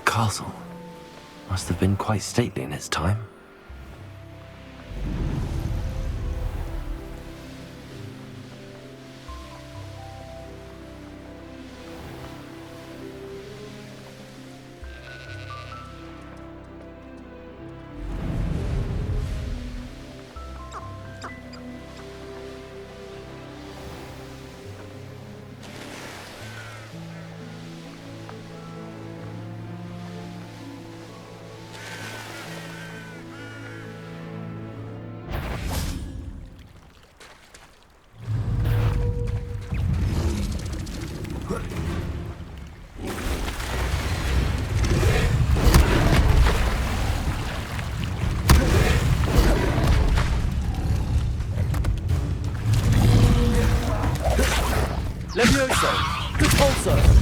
Castle must have been quite stately in its time. Levioso! Repulsor!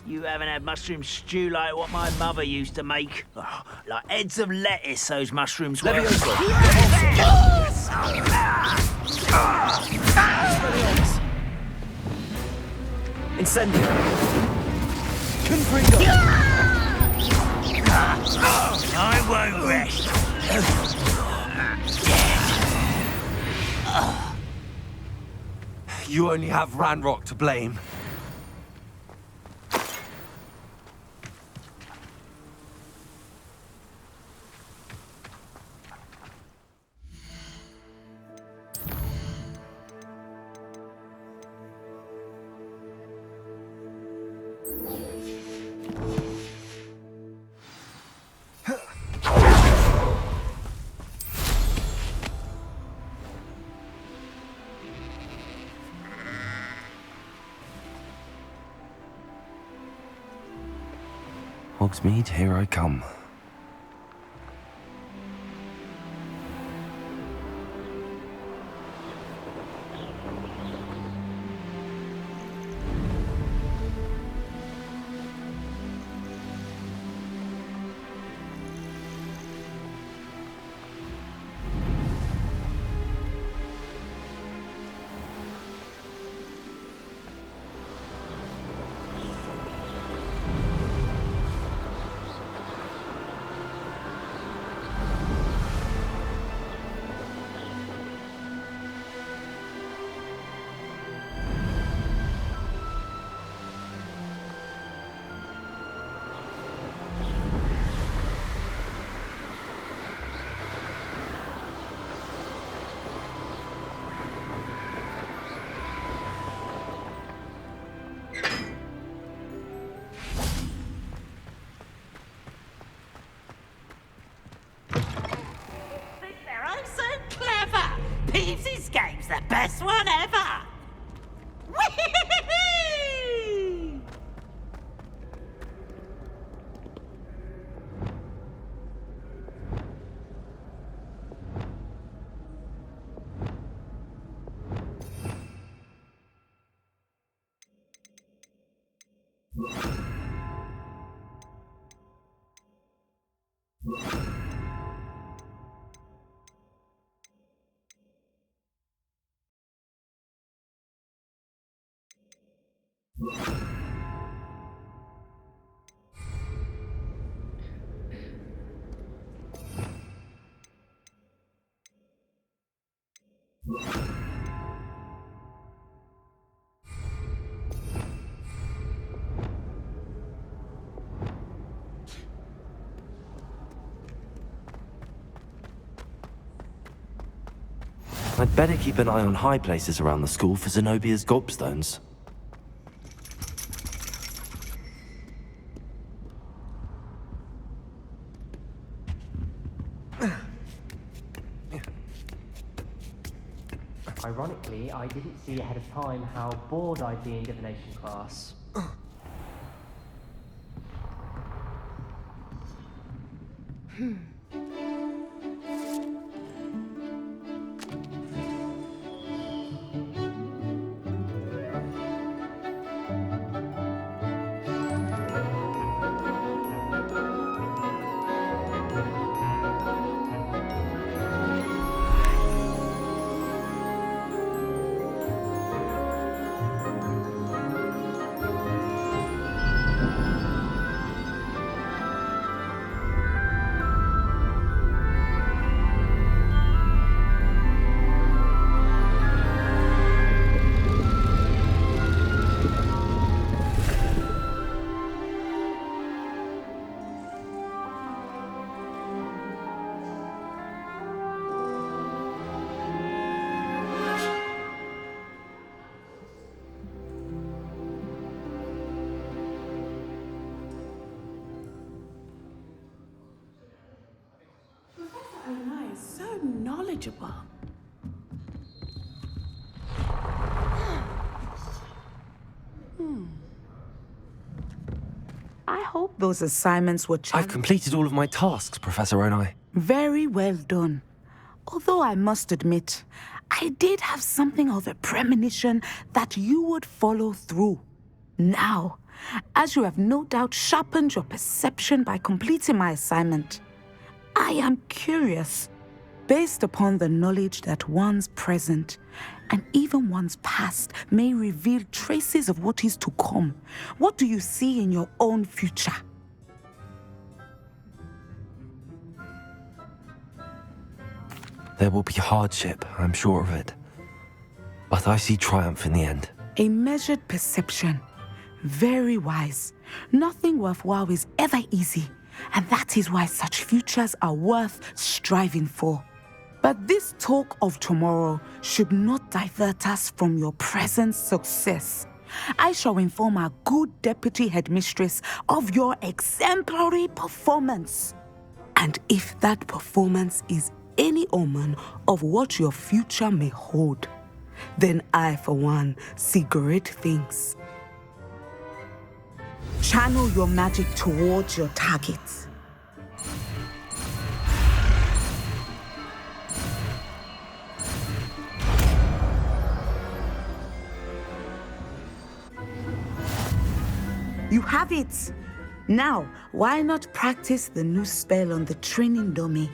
You haven't had mushroom stew like what my mother used to make. Oh, like heads of lettuce, those mushrooms were. Levioso! Incendio! Confringo! I won't rest. You only have Ranrock to blame. Hogsmeade, here I come. Peeves' game's the best one ever! Whee! I'd better keep an eye on high places around the school for Zenobia's gobstones. Ironically, I didn't see ahead of time how bored I'd be in divination class. Ona is so knowledgeable. I hope those assignments were I've completed all of my tasks, Professor Onai. very well done. Although I must admit, I did have something of a premonition that you would follow through. Now, as you have no doubt sharpened your perception by completing my assignment, I am curious, based upon the knowledge that one's present and even one's past may reveal traces of what is to come. What do you see in your own future? There will be hardship, I'm sure of it. But I see triumph in the end. A measured perception. Very wise. Nothing worthwhile is ever easy, and that is why such futures are worth striving for. But this talk of tomorrow should not divert us from your present success. I shall inform our good deputy headmistress of your exemplary performance. And if that performance is any omen of what your future may hold, then I, for one, see great things. Channel your magic towards your targets. You have it! Now, why not practice the new spell on the training dummy?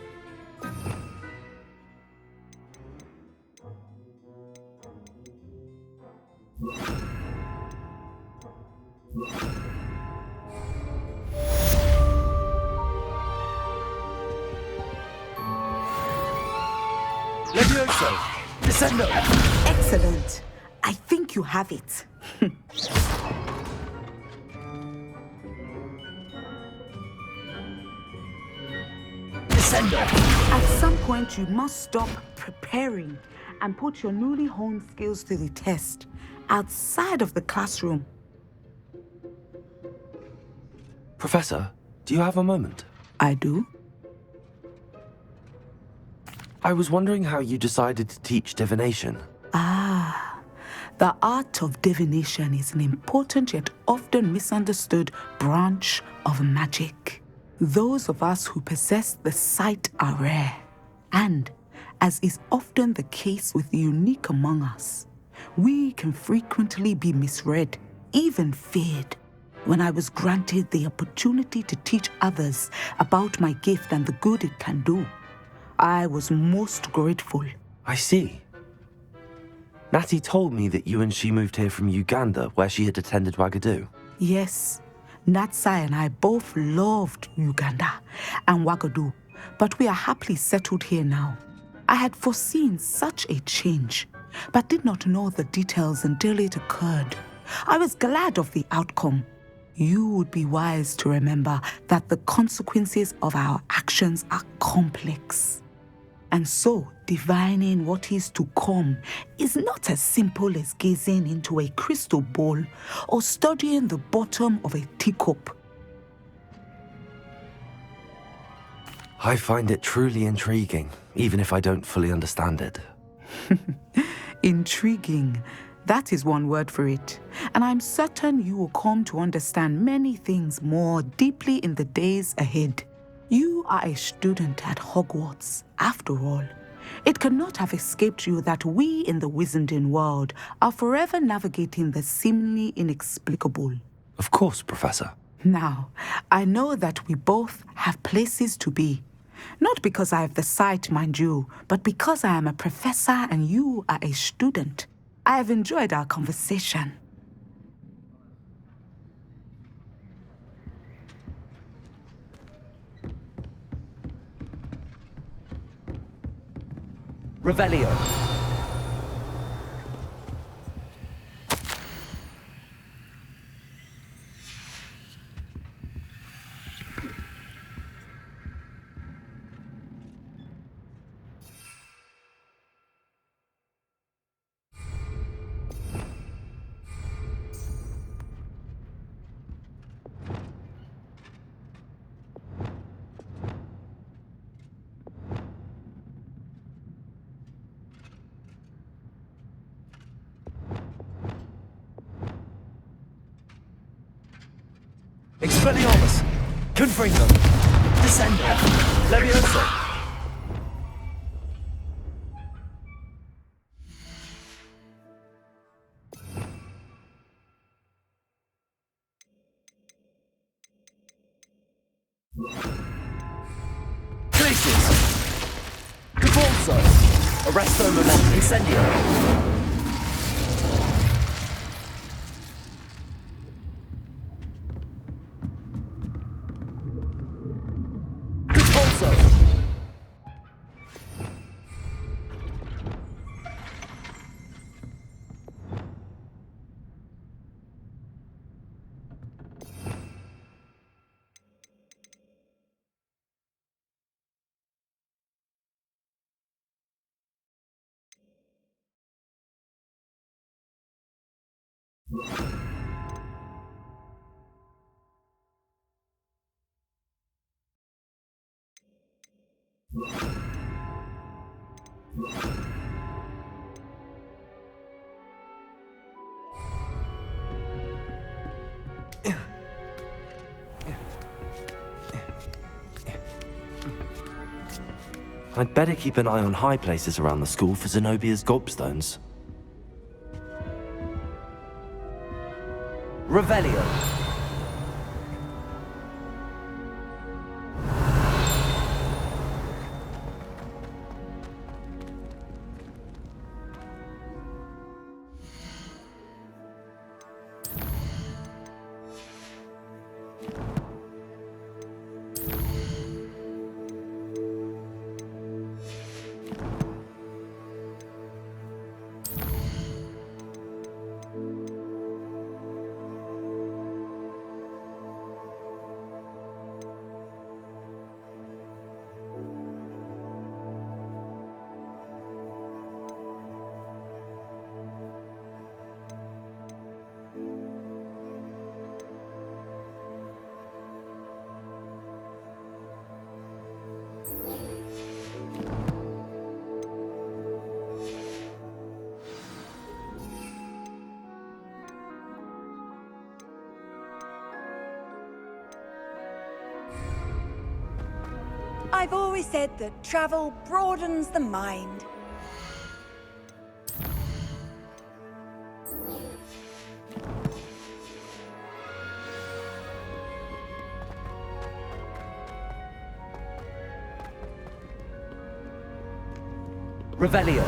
Levioso! Descendo! Excellent. I think you have it. Descendo! At some point, you must stop preparing and put your newly honed skills to the test outside of the classroom. Professor, do you have a moment? I do. I was wondering how you decided to teach divination. The art of divination is an important yet often misunderstood branch of magic. Those of us who possess the sight are rare, and, as is often the case with the unique among us, we can frequently be misread, even feared. When I was granted the opportunity to teach others about my gift and the good it can do, I was most grateful. I see. Natty told me that you and she moved here from Uganda, where she had attended Wagadu. Yes, Natsai and I both loved Uganda and Wagadu, but we are happily settled here now. I had foreseen such a change, but did not know the details until it occurred. I was glad of the outcome. You would be wise to remember that the consequences of our actions are complex. And so, divining what is to come is not as simple as gazing into a crystal ball or studying the bottom of a teacup. I find it truly intriguing, even if I don't fully understand it. Intriguing. That is one word for it. And I'm certain you will come to understand many things more deeply in the days ahead. You are a student at Hogwarts, after all. It cannot have escaped you that we in the Wizarding world are forever navigating the seemingly inexplicable. Of course, Professor. Now, I know that we both have places to be. Not because I have the sight, mind you, but because I am a professor and you are a student. I have enjoyed our conversation. Revelio. Expelliarmus! Confringo! Descendo! Levioso! Glacius! Cabalso! Arresto Moment Incendio! I'd better keep an eye on high places around the school for Zenobia's gobstones. Revelio. I've always said that travel broadens the mind. Revelio.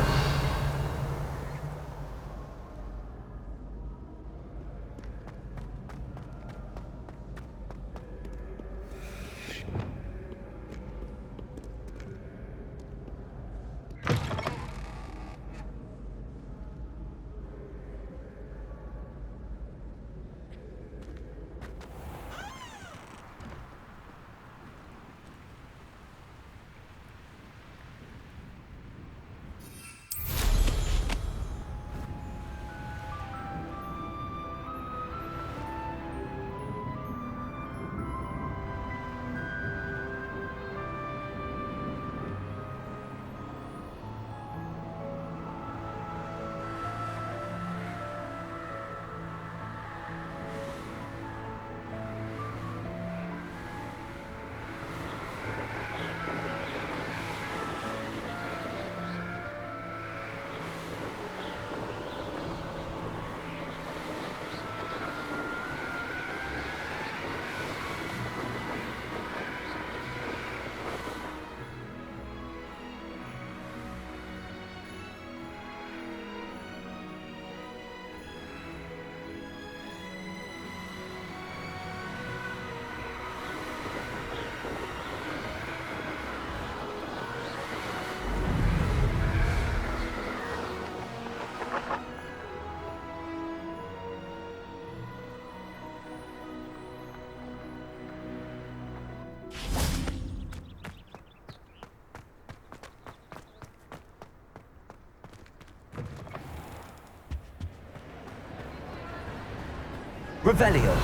Revelio.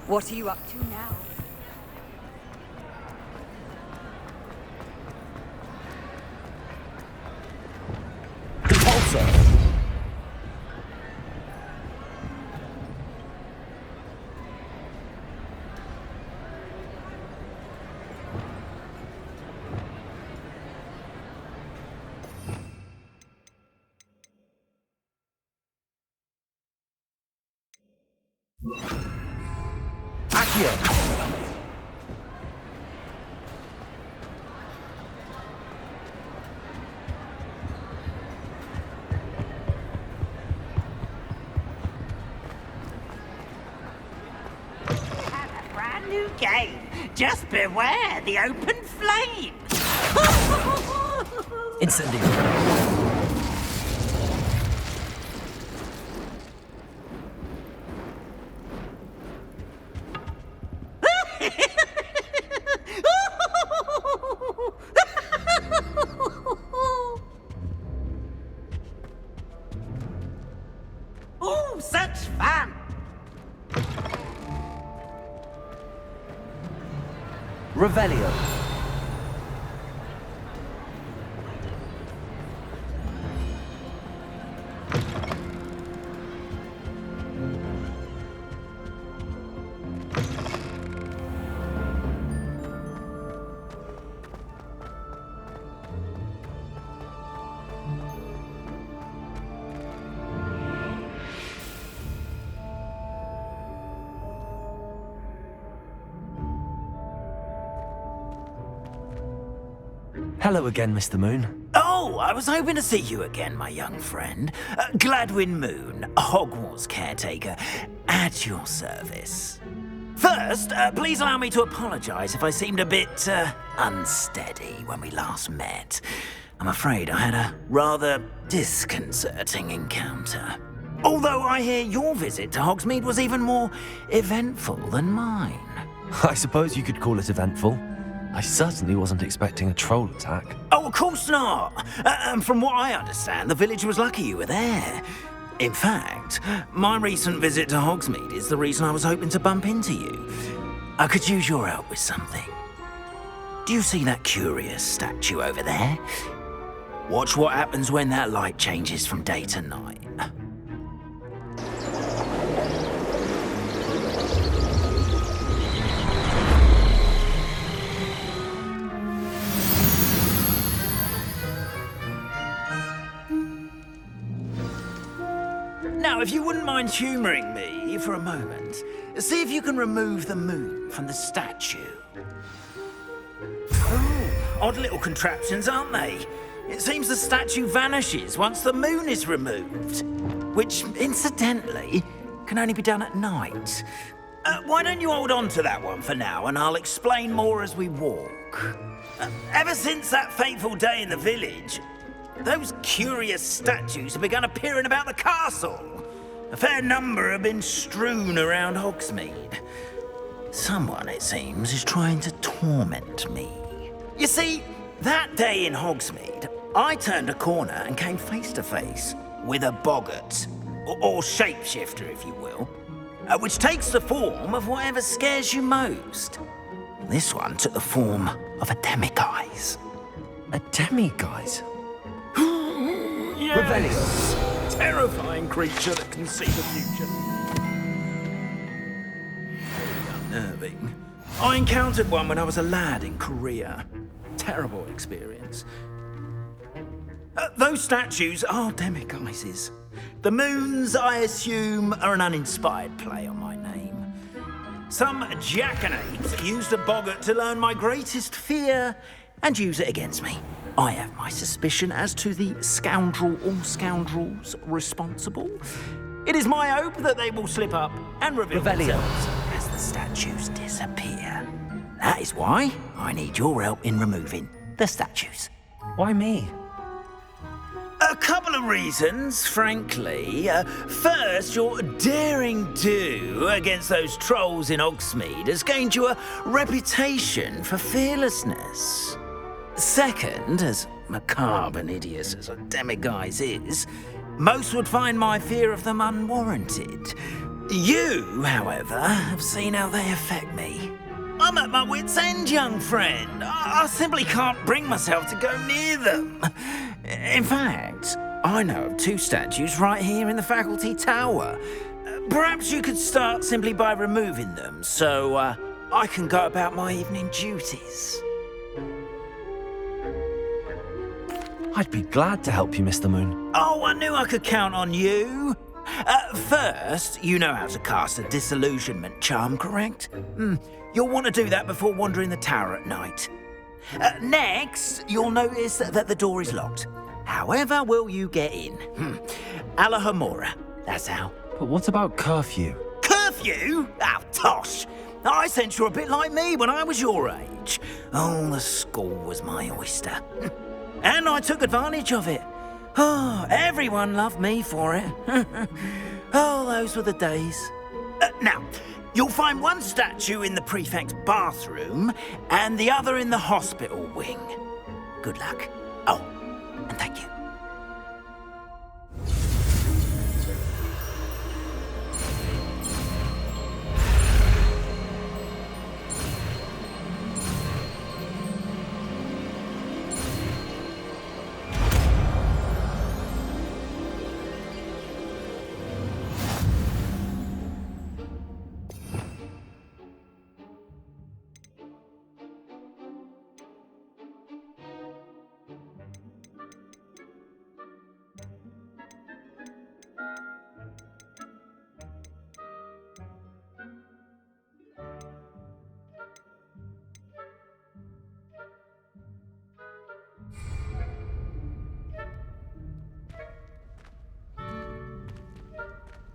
What are you up to now? Repulsor. Accio. And a brand new game. Just beware the open flame. Incendio. Oh, such fun. Revelio. Hello again, Mr. Moon. Oh, I was hoping to see you again, my young friend. Gladwin Moon, Hogwarts caretaker, at your service. First, please allow me to apologise if I seemed a bit unsteady when we last met. I'm afraid I had a rather disconcerting encounter. Although I hear your visit to Hogsmeade was even more eventful than mine. I suppose you could call it eventful. I certainly wasn't expecting a troll attack. Oh, of course not. And from what I understand, the village was lucky you were there. In fact, my recent visit to Hogsmeade is the reason I was hoping to bump into you. I could use your help with something. Do you see that curious statue over there? Watch what happens when that light changes from day to night. Now, if you wouldn't mind humouring me for a moment, see if you can remove the moon from the statue. Oh, odd little contraptions, aren't they? It seems the statue vanishes once the moon is removed, which, incidentally, can only be done at night. Why don't you hold on to that one for now, and I'll explain more as we walk. Ever since that fateful day in the village, those curious statues have begun appearing about the castle. A fair number have been strewn around Hogsmeade. Someone, it seems, is trying to torment me. You see, that day in Hogsmeade, I turned a corner and came face to face with a boggart, or shapeshifter, if you will, which takes the form of whatever scares you most. This one took the form of a demiguise. A demiguise? Yes! Terrifying creature that can see the future. Unnerving. I encountered one when I was a lad in Korea. Terrible experience. Those statues are demiguises. The moons, I assume, are an uninspired play on my name. Some jackanapes used a boggart to learn my greatest fear and use it against me. I have my suspicion as to the scoundrel or scoundrels responsible. It is my hope that they will slip up and reveal themselves as the statues disappear. That is why I need your help in removing the statues. Why me? A couple of reasons, frankly. First, your daring do against those trolls in Hogsmeade has gained you a reputation for fearlessness. Second, as macabre and hideous as a demiguise is, most would find my fear of them unwarranted. You, however, have seen how they affect me. I'm at my wit's end, young friend. I simply can't bring myself to go near them. In fact, I know of two statues right here in the faculty tower. Perhaps you could start simply by removing them, so I can go about my evening duties. I'd be glad to help you, Mr. Moon. Oh, I knew I could count on you. First, you know how to cast a disillusionment charm, correct? You'll want to do that before wandering the tower at night. Next, you'll notice that the door is locked. However will you get in? Alahomora, that's how. But what about curfew? Curfew? Oh, tosh. I sense you're a bit like me when I was your age. Oh, the school was my oyster. And I took advantage of it. Oh, everyone loved me for it. Oh, those were the days. Now, you'll find one statue in the prefect's bathroom and the other in the hospital wing. Good luck. Oh, and thank you.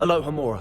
Alohomora.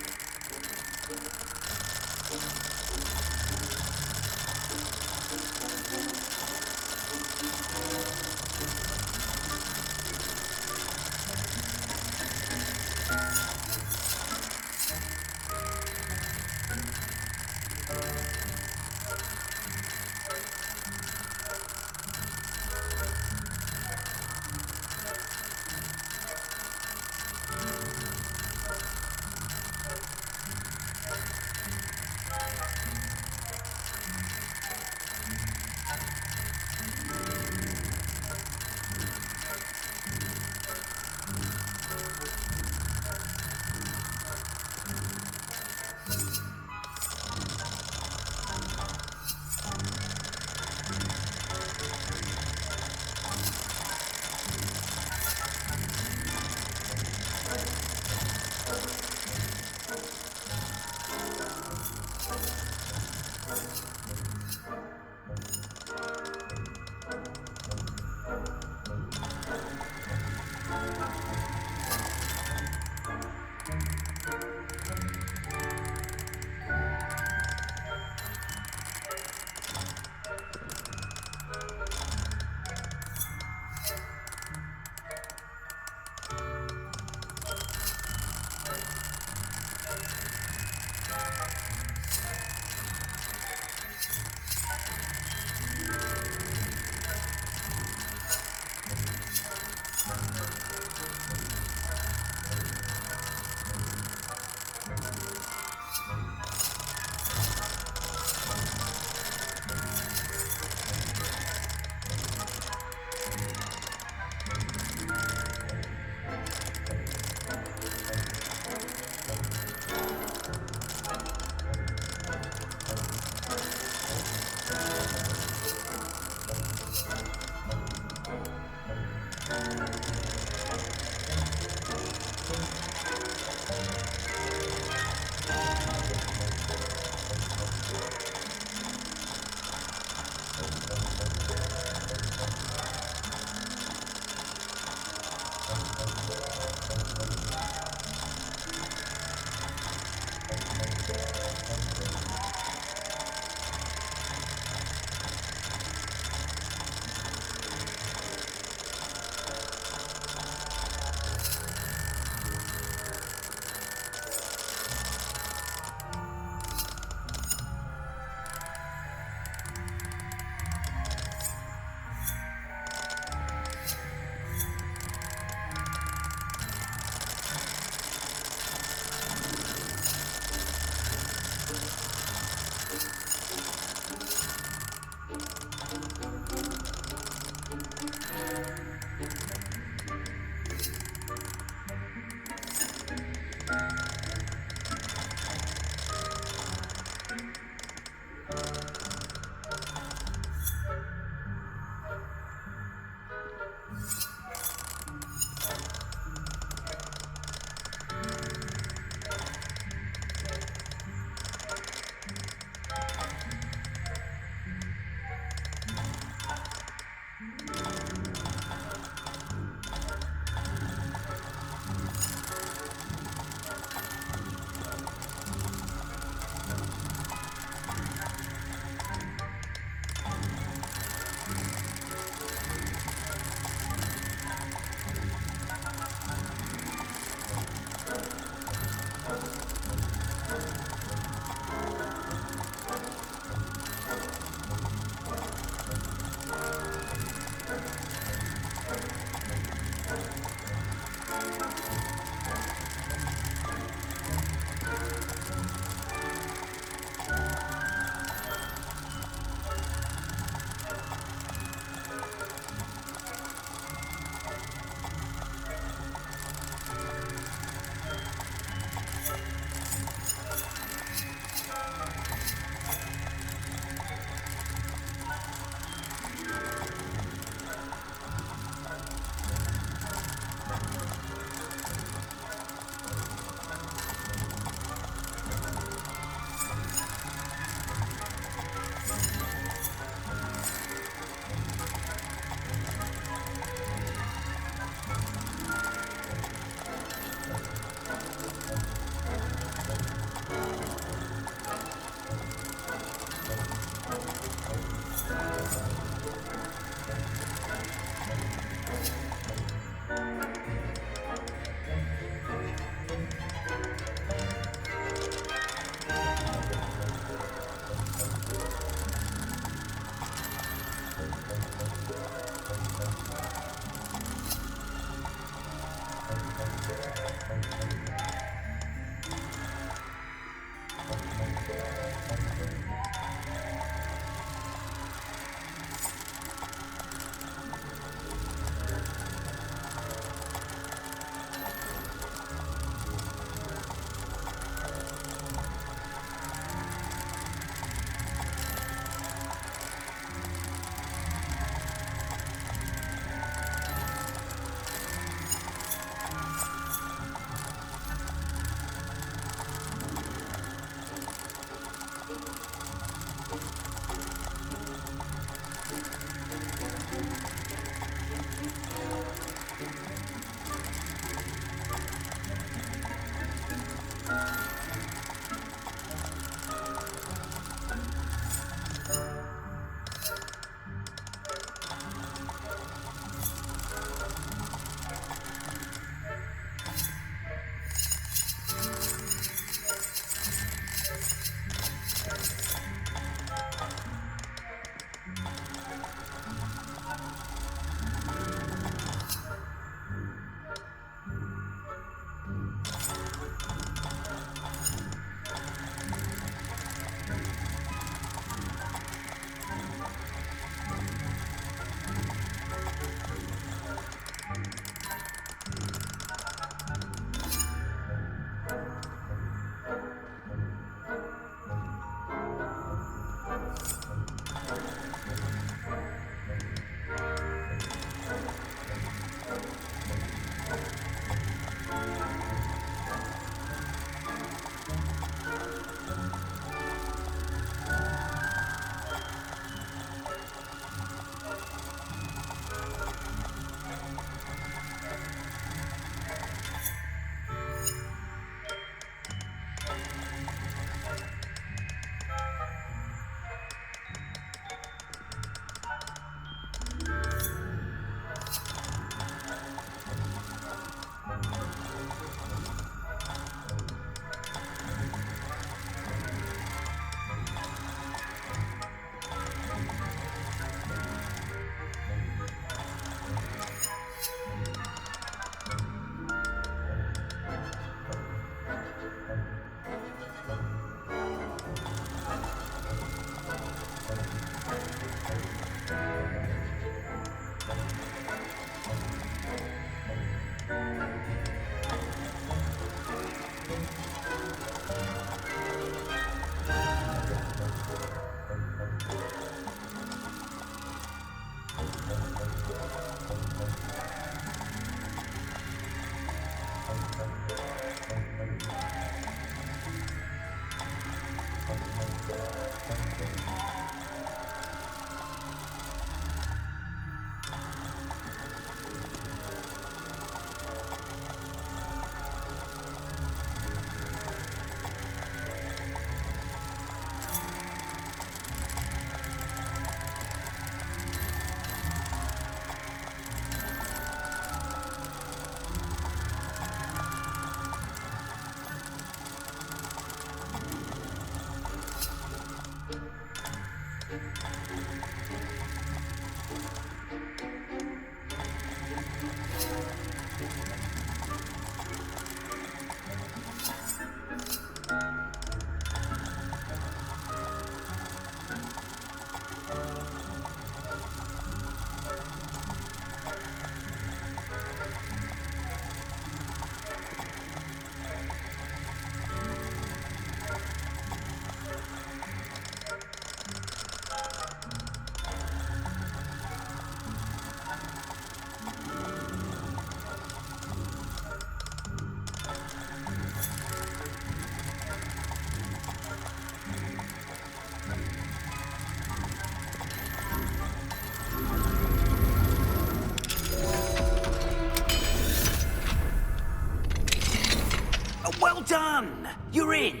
done! You're in!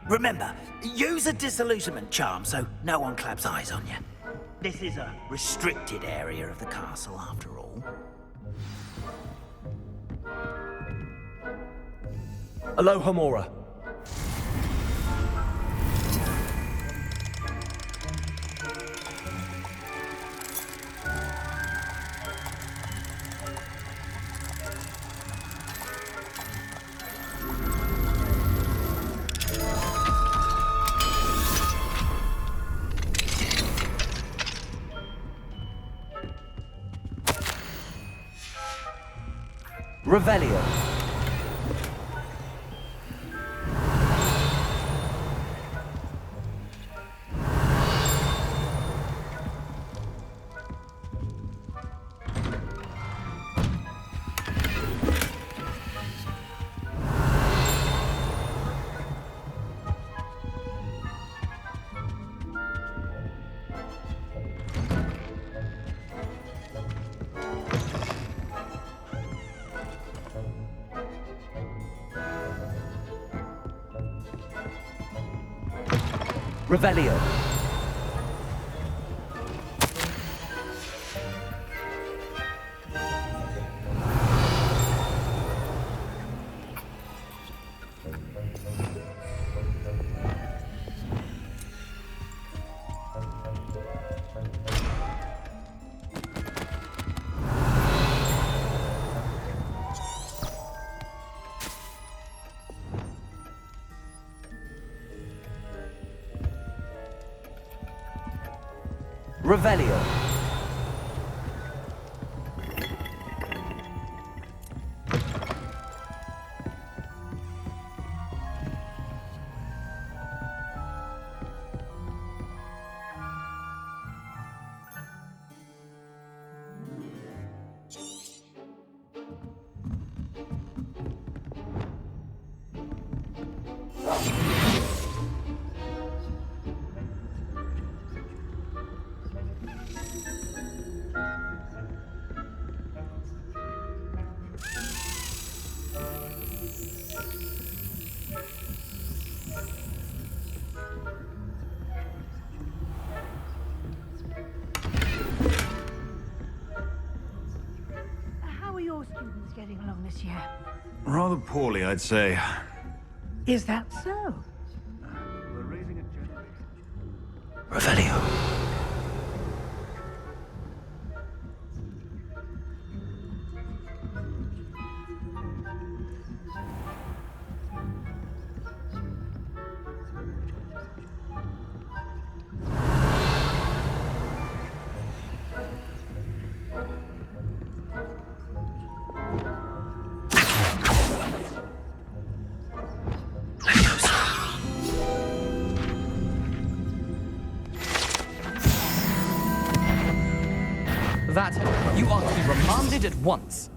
Remember, use a disillusionment charm so no one claps eyes on you. This is a restricted area of the castle, after all. Aloha Mora. Revelio. Revelio. Revelio. How are your students getting along this year? Rather poorly, I'd say. Is that so? We're raising a generation. Revelio. That you are to be remanded at once.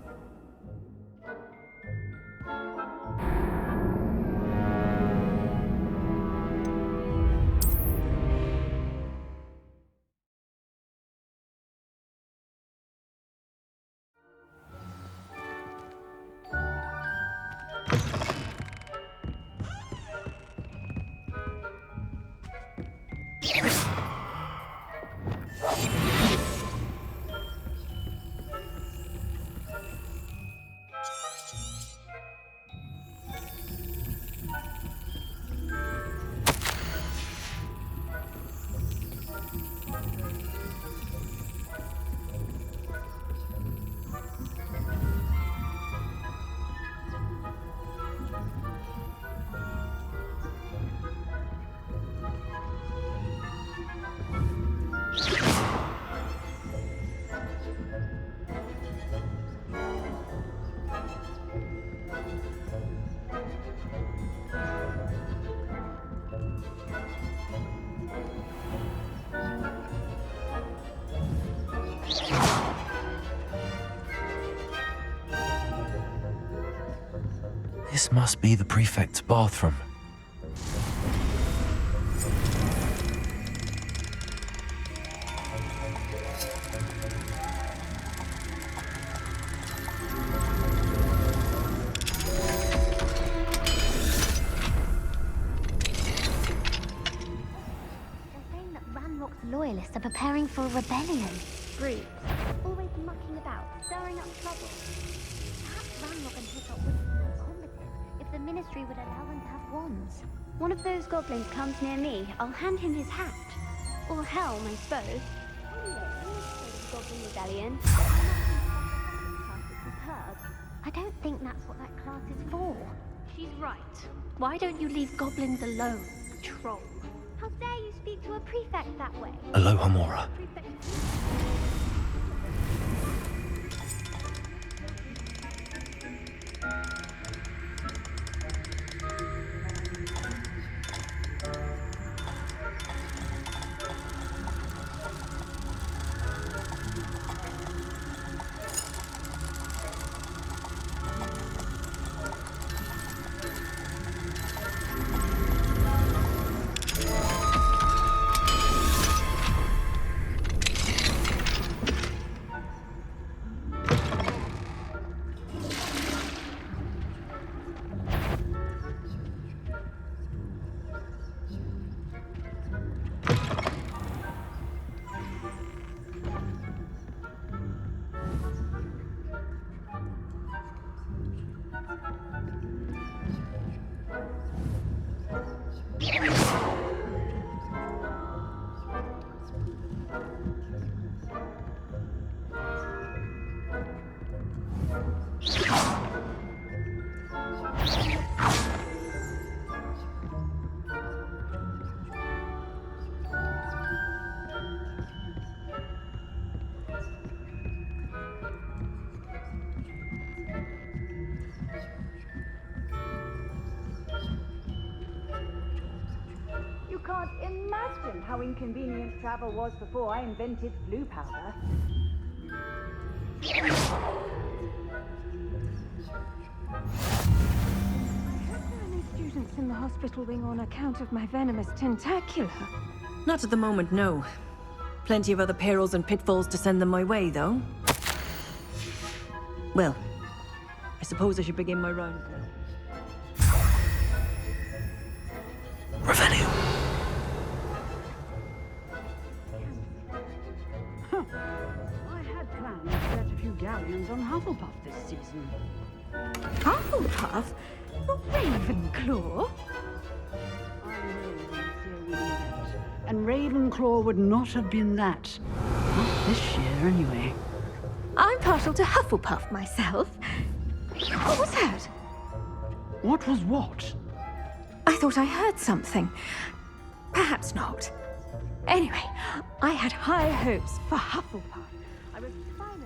This must be the prefect's bathroom. They're preparing for a rebellion. Brutes. Always mucking about, stirring up trouble. Perhaps Ranrock and Hiccup would be more combative if the Ministry would allow them to have wands. One of those goblins comes near me, I'll hand him his hat. Or helm, I suppose. Anyway, in this state of Goblin Rebellion, I don't think that's what that class is for. She's right. Why don't you leave goblins alone, troll? How dare you speak to a prefect that way? Aloha Mora. You can't imagine how inconvenient travel was before I invented blue powder. I hope there are no students in the hospital wing on account of my venomous tentacula. Not at the moment, no. Plenty of other perils and pitfalls to send them my way, though. Well, I suppose I should begin my round now. Revenue. I had planned to set a few galleons on Hufflepuff this season. Hufflepuff? The Ravenclaw? I know, Monsieur Idiot. And Ravenclaw would not have been that. Not this year, anyway. I'm partial to Hufflepuff myself. What was that? What was what? I thought I heard something. Perhaps not. Anyway, I had high hopes for Hufflepuff. I was finally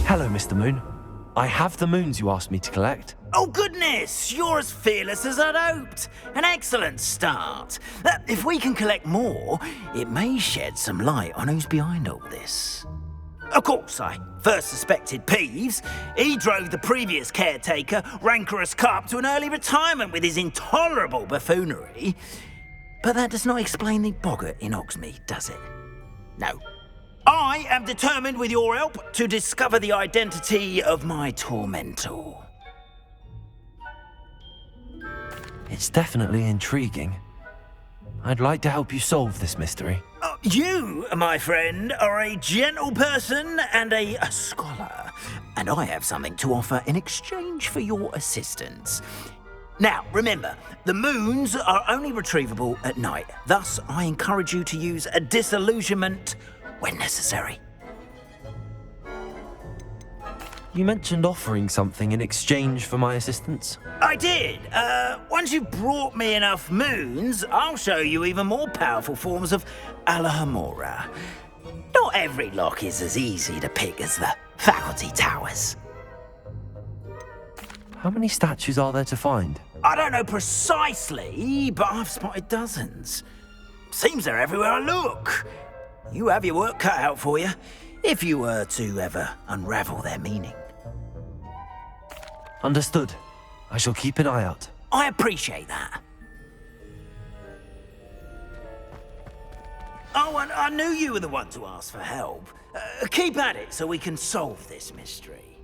Hello, Mr. Moon. I have the moons you asked me to collect. Oh, goodness! You're as fearless as I'd hoped. An excellent start. If we can collect more, it may shed some light on who's behind all this. Of course, I first suspected Peeves. He drove the previous caretaker, Rancorous Carp, to an early retirement with his intolerable buffoonery. But that does not explain the boggart in Hogsmeade, does it? No. I am determined, with your help, to discover the identity of my tormentor. It's definitely intriguing. I'd like to help you solve this mystery. You, my friend, are a gentle person and a scholar, and I have something to offer in exchange for your assistance. Now, remember, the moons are only retrievable at night. Thus, I encourage you to use a disillusionment when necessary. You mentioned offering something in exchange for my assistance. I did. Once you've brought me enough moons, I'll show you even more powerful forms of Alohomora. Not every lock is as easy to pick as the faculty towers. How many statues are there to find? I don't know precisely, but I've spotted dozens. Seems they're everywhere I look. You have your work cut out for you, if you were to ever unravel their meaning. Understood. I shall keep an eye out. I appreciate that. Oh, and I knew you were the one to ask for help. Keep at it so we can solve this mystery.